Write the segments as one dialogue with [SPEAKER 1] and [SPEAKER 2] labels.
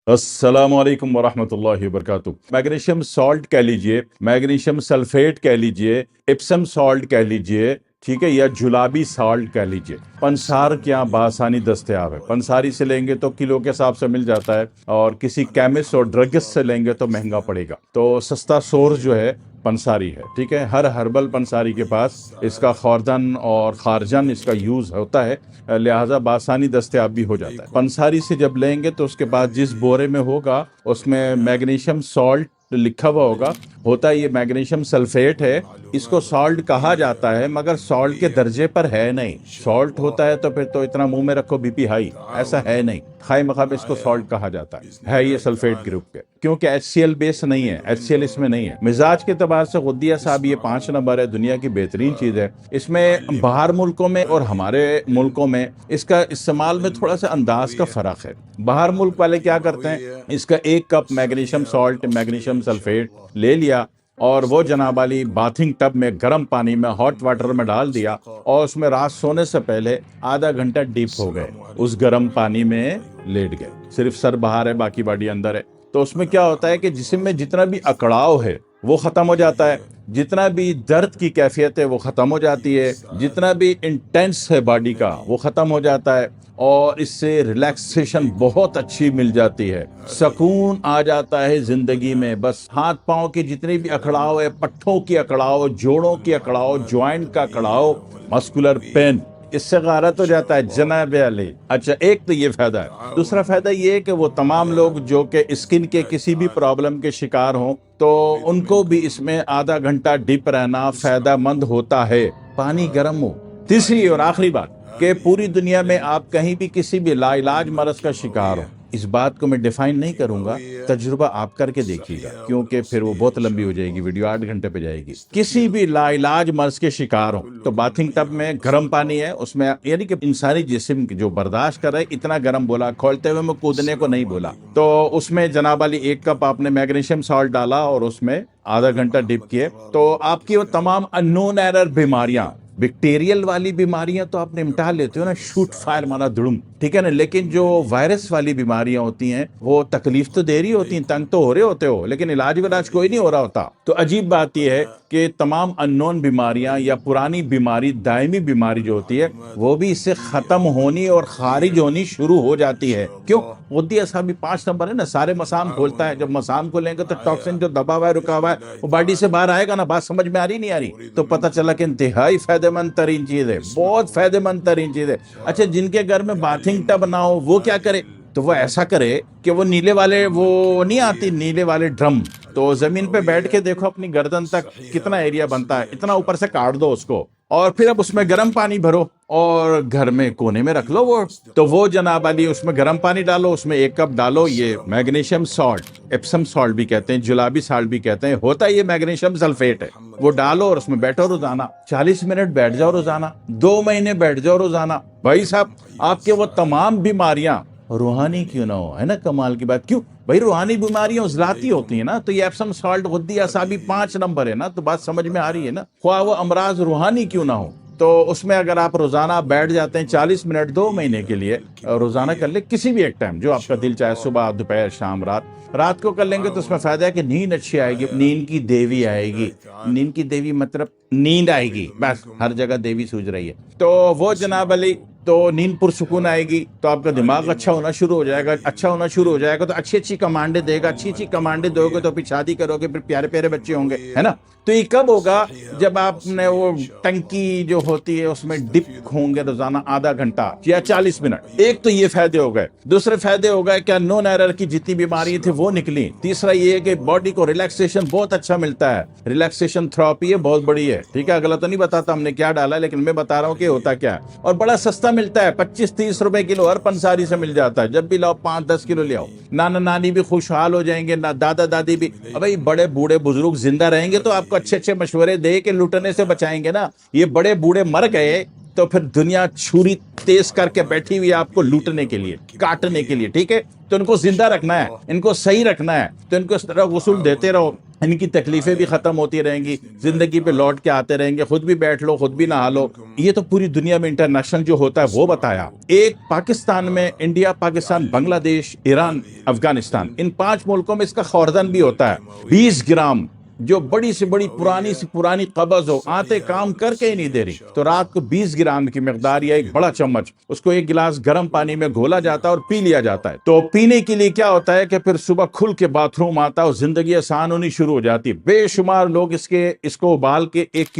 [SPEAKER 1] अस्सलाम वालेकुम वरहमतुल्लाहि वबरकातुह। मैग्नीशियम सॉल्ट कह लीजिए, मैग्नीशियम सल्फेट कह लीजिए, इप्सम सॉल्ट कह लीजिए, ठीक है, या जुलाबी सॉल्ट कह लीजिए। पंसार के यहाँ बासानी दस्तयाब है। पंसारी से लेंगे तो किलो के हिसाब से मिल जाता है, और किसी केमिस्ट और ड्रगिस्ट से लेंगे तो महंगा पड़ेगा। तो सस्ता सोर्स जो है पंसारी है, ठीक है। हर हर्बल पंसारी के पास इसका खारजन और खारजन इसका यूज़ होता है, लिहाजा बासानी दस्तयाब भी हो जाता है। पंसारी से जब लेंगे तो उसके बाद जिस बोरे में होगा उसमें मैग्नीशियम सॉल्ट लिखा हुआ होगा, होता है ये मैग्नीशियम सल्फेट है। इसको सॉल्ट कहा जाता है मगर सॉल्ट के दर्जे पर है नहीं। सॉल्ट होता है तो फिर तो इतना मुंह में रखो बीपी हाई, ऐसा है नहीं। खाए मखाब इसको सॉल्ट कहा जाता है ये सल्फेट ग्रुप के, क्योंकि HCl बेस नहीं है, HCl इसमें नहीं है। मिजाज के एतबार से गुद्दिया साहब ये 5 नंबर है, दुनिया की बेहतरीन चीज़ है। इसमें बाहर मुल्कों में और हमारे मुल्कों में इसका इस्तेमाल में थोड़ा सा अंदाज का फ़र्क है। बाहर मुल्क वाले क्या करते हैं, इसका 1 cup magnesium salt, magnesium sulphate ले लिया और वो जनाब वाली बाथिंग टब में गर्म पानी में हॉट वाटर में डाल दिया, और उसमें रात सोने से पहले आधा घंटा डीप हो गए, उस गर्म पानी में लेट गए। सिर्फ सर बाहर है, बाकी बॉडी अंदर है। तो उसमें क्या होता है कि जिस्म में जितना भी अकड़ाव है वो ख़त्म हो जाता है, जितना भी दर्द की कैफियत है वो ख़त्म हो जाती है, जितना भी इंटेंस है बॉडी का वो ख़त्म हो जाता है, और इससे रिलैक्सेशन बहुत अच्छी मिल जाती है, सुकून आ जाता है ज़िंदगी में। बस हाथ पाँव के जितने भी अकड़ाव है, पट्ठों की अकड़ाव, जोड़ों की अकड़ाव, ज्वाइंट का अकड़ाव, मस्कुलर पेन, इससे गारत हो जाता है जनाब अली। अच्छा, एक तो ये फायदा है। दूसरा फायदा ये है कि वो तमाम लोग जो कि स्किन के किसी भी प्रॉब्लम के शिकार हों तो उनको भी इसमें आधा घंटा डिप रहना फायदा मंद होता है, पानी गर्म हो। तीसरी और आखिरी बात कि पूरी दुनिया में आप कहीं भी किसी भी लाइलाज मरज का शिकार हो, इस बात को मैं डिफाइन नहीं करूंगा, तजुर्बा आप करके देखिएगा, क्योंकि फिर वो बहुत लंबी हो जाएगी वीडियो, 8 घंटे पे जाएगी। किसी भी लाइलाज मर्ज के शिकार हो तो बाथिंग टब में गर्म पानी है, उसमें यानी कि इंसानी जिस्म जो बर्दाश्त कर रहा है इतना गर्म, बोला खोलते हुए मैं कूदने को नहीं बोला, तो उसमें जनाब वाली 1 कप आपने मैग्नीशियम सॉल्ट डाला और उसमें आधा घंटा डिप किए, तो आपकी वो तमाम अननोन एरर बीमारियां, बैक्टीरियल वाली बीमारियां तो आप निपटा लेते हो ना, शूट फायर मारा दुड़ुम, ठीक है ना। लेकिन जो वायरस वाली बीमारियां होती हैं वो तकलीफ तो दे रही होती हैं, तंग तो हो रहे होते हो, लेकिन इलाज विलाज कोई नहीं हो रहा होता। तो अजीब बात यह है कि तमाम अननोन बीमारियां या पुरानी बीमारी, दायमी बीमारी जो होती है वो भी इससे खत्म होनी और खारिज होनी शुरू हो जाती है। क्यों? गुद्दी असाबी 5 नंबर है ना, सारे मसाम खोलता है। जब मसाम खोलेंगे तो टॉक्सिन जो दबा हुआ है, रुका हुआ है, वो बॉडी से बाहर आएगा ना। बात समझ में आ रही नहीं आ रही? तो पता चला कि इंतहाई फायदेमंद तरीन चीज है, बहुत फायदेमंद तरीन चीज है। अच्छा, जिनके घर में बाथिंग टब ना हो वो क्या करे? तो वो ऐसा करे कि वो नीले वाले, वो नहीं आती नीले वाले ड्रम, तो जमीन पे बैठ के देखो अपनी गर्दन तक कितना एरिया बनता है, इतना ऊपर से काट दो उसको, और फिर अब उसमें गर्म पानी भरो और घर में कोने में रख लो वो। तो वो जनाब अली उसमें गर्म पानी डालो, उसमें 1 कप डालो ये मैग्नीशियम सॉल्ट, एप्सम सॉल्ट भी कहते हैं, जुलाबी सॉल्ट भी कहते हैं, होता है ये मैग्नीशियम सल्फेट है। वो डालो और उसमें बैठो रोजाना, 40 मिनट बैठ जाओ रोजाना, 2 महीने बैठ जाओ रोजाना। भाई साहब, आपके वो तमाम बीमारियां रूहानी क्यों ना हो, है ना कमाल की बात। क्यों भाई? रूहानी बीमारियां उजलाती होती है ना, तो ये एप्सम सॉल्ट गुद्दी असाबी 5 नंबर है ना, तो बात समझ में आ रही है ना। ख्वाह वो अमराज रूहानी क्यों ना हो, तो उसमें अगर आप रोजाना बैठ जाते हैं 40 मिनट 2 महीने के लिए, रोजाना कर ले, किसी भी एक टाइम जो आपका दिल चाहे, सुबह दोपहर शाम रात को कर लेंगे तो उसमें फायदा है कि नींद अच्छी आएगी, नींद की देवी आएगी। नींद की देवी मतलब नींद आएगी, बस हर जगह देवी सूझ रही है, तो वो जनाब अली, तो नींद पुरसुकून आएगी, तो आपका दिमाग अच्छा होना शुरू हो जाएगा। अच्छा होना शुरू हो जाएगा तो अच्छी अच्छी कमांडें देगा, अच्छी अच्छी कमांडें दोगे तो फिर शादी करोगे, फिर प्यारे प्यारे बच्चे होंगे, है ना। तो ये कब होगा? जब आपने वो टंकी जो होती है उसमें डिप होंगे रोजाना आधा घंटा या 40 मिनट। एक तो ये फायदे हो गए। दूसरे फायदे हो गए क्या? नॉन एरर की जितनी बीमारी थी वो निकली। तीसरा ये है कि बॉडी को रिलैक्सेशन बहुत अच्छा मिलता है, रिलैक्सेशन थेरेपी है, बहुत बड़ी है, ठीक है। अगला तो नहीं बताता हमने क्या डाला, लेकिन मैं बता रहा हूँ कि होता क्या है, और बड़ा सस्ता मिलता है, 25-30 रुपए किलो हर पंसारी से मिल जाता है। जब भी लाओ 5-10 किलो ले आओ, नाना नानी भी खुशहाल हो जाएंगे, ना दादा दादी भी। भाई बड़े बूढ़े बुजुर्ग जिंदा रहेंगे तो आपको अच्छे अच्छे मशवरे दे के लुटने से बचाएंगे ना। ये बड़े बूढ़े मर गए तो फिर दुनिया छुरी तेज करके बैठी हुई है आपको लूटने के लिए, काटने के लिए, ठीक है। तो इनको जिंदा रखना है, इनको सही रखना है, तो इनको इस तरह गुसूल देते रहो, ان کی تکلیفیں بھی ختم ہوتی رہیں گی، زندگی پہ لوٹ کے آتے رہیں گے، خود بھی بیٹھ لو، خود بھی نہا لو۔ یہ تو پوری دنیا میں انٹرنیشنل جو ہوتا ہے وہ بتایا۔ ایک پاکستان میں، انڈیا، پاکستان، بنگلہ دیش، ایران، افغانستان، ان 5 ملکوں میں اس کا خوردن بھی ہوتا ہے 20 گرام، جو بڑی سے بڑی پرانی سے پرانی قبض ہو، آتے کام کر کے ہی نہیں دے رہی، تو رات کو 20 گرام کی مقدار یا ایک بڑا چمچ، اس کو 1 گلاس گرم پانی میں گھولا جاتا ہے اور پی لیا جاتا ہے۔ تو پینے کے لیے کیا ہوتا ہے کہ پھر صبح کھل کے باتھ روم آتا ہے اور زندگی آسان ہونی شروع ہو جاتی ہے۔ بے شمار لوگ اس کو ابال کے 1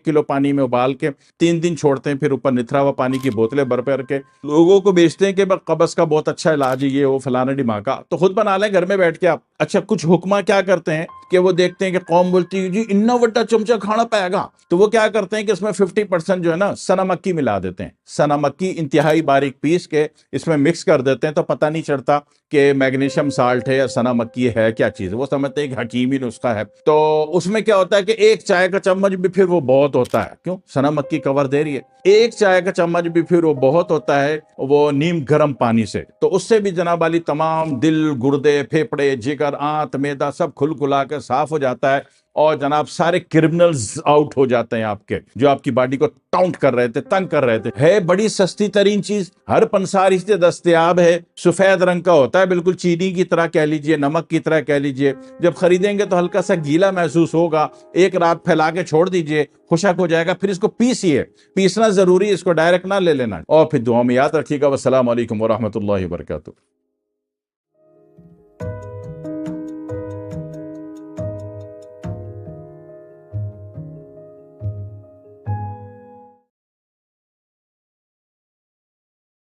[SPEAKER 1] کلو پانی میں ابال کے 3 دن چھوڑتے ہیں، پھر اوپر نتھرا ہوا پانی کی بوتلیں بھر کے لوگوں کو بیچتے ہیں کہ قبض کا بہت اچھا علاج ہے، یہ وہ فلانا ڈھماکا، تو خود بنا لیں گھر میں بیٹھ کے آپ۔ اچھا، کچھ حکمہ کیا کرتے ہیں کہ وہ دیکھتے ہیں کہ قوم بولتی ہے جی اتنا بڑا چمچہ کھانا پائے گا، تو وہ کیا کرتے ہیں کہ اس میں 50% جو ہے نا سنا مکی ملا دیتے ہیں۔ سنا مکی انتہائی باریک پیس کے اس میں مکس کر دیتے ہیں، تو پتہ نہیں چلتا کہ میگنیشیم سالٹ ہے یا سنا مکی ہے کیا چیز ہے، وہ سمجھتے ہیں کہ حکیمی نسخہ ہے۔ تو اس میں کیا ہوتا ہے کہ 1 چائے کا چمچ بھی پھر وہ بہت ہوتا ہے، کیوں؟ سنا مکی کور دے رہی ہے۔ 1 چائے کا چمچ بھی پھر وہ بہت ہوتا ہے، وہ نیم گرم پانی سے، تو اس سے بھی جناب علی تمام دل، گردے، پھیپڑے، جگر، آنت، میدا سب کھل کھلا کے صاف ہو جاتا ہے، اور جناب سارے کرمنلز آؤٹ ہو جاتے ہیں آپ کے، جو آپ کی باڈی کو ٹاؤنٹ کر رہے تھے، تنگ کر رہے تھے۔ ہے بڑی سستی ترین چیز، ہر پنساری سے دستیاب ہے، سفید رنگ کا ہوتا ہے، بالکل چینی کی طرح کہہ لیجئے، نمک کی طرح کہہ لیجئے۔ جب خریدیں گے تو ہلکا سا گیلا محسوس ہوگا، 1 رات پھیلا کے چھوڑ دیجئے، خشک ہو جائے گا، پھر اس کو پیسیے، پیسنا ضروری ہے، اس کو ڈائریکٹ نہ لے لینا۔ اور پھر دعا میں یاد رکھیے گا۔ والسلام علیکم ورحمۃ اللہ وبرکاتہ۔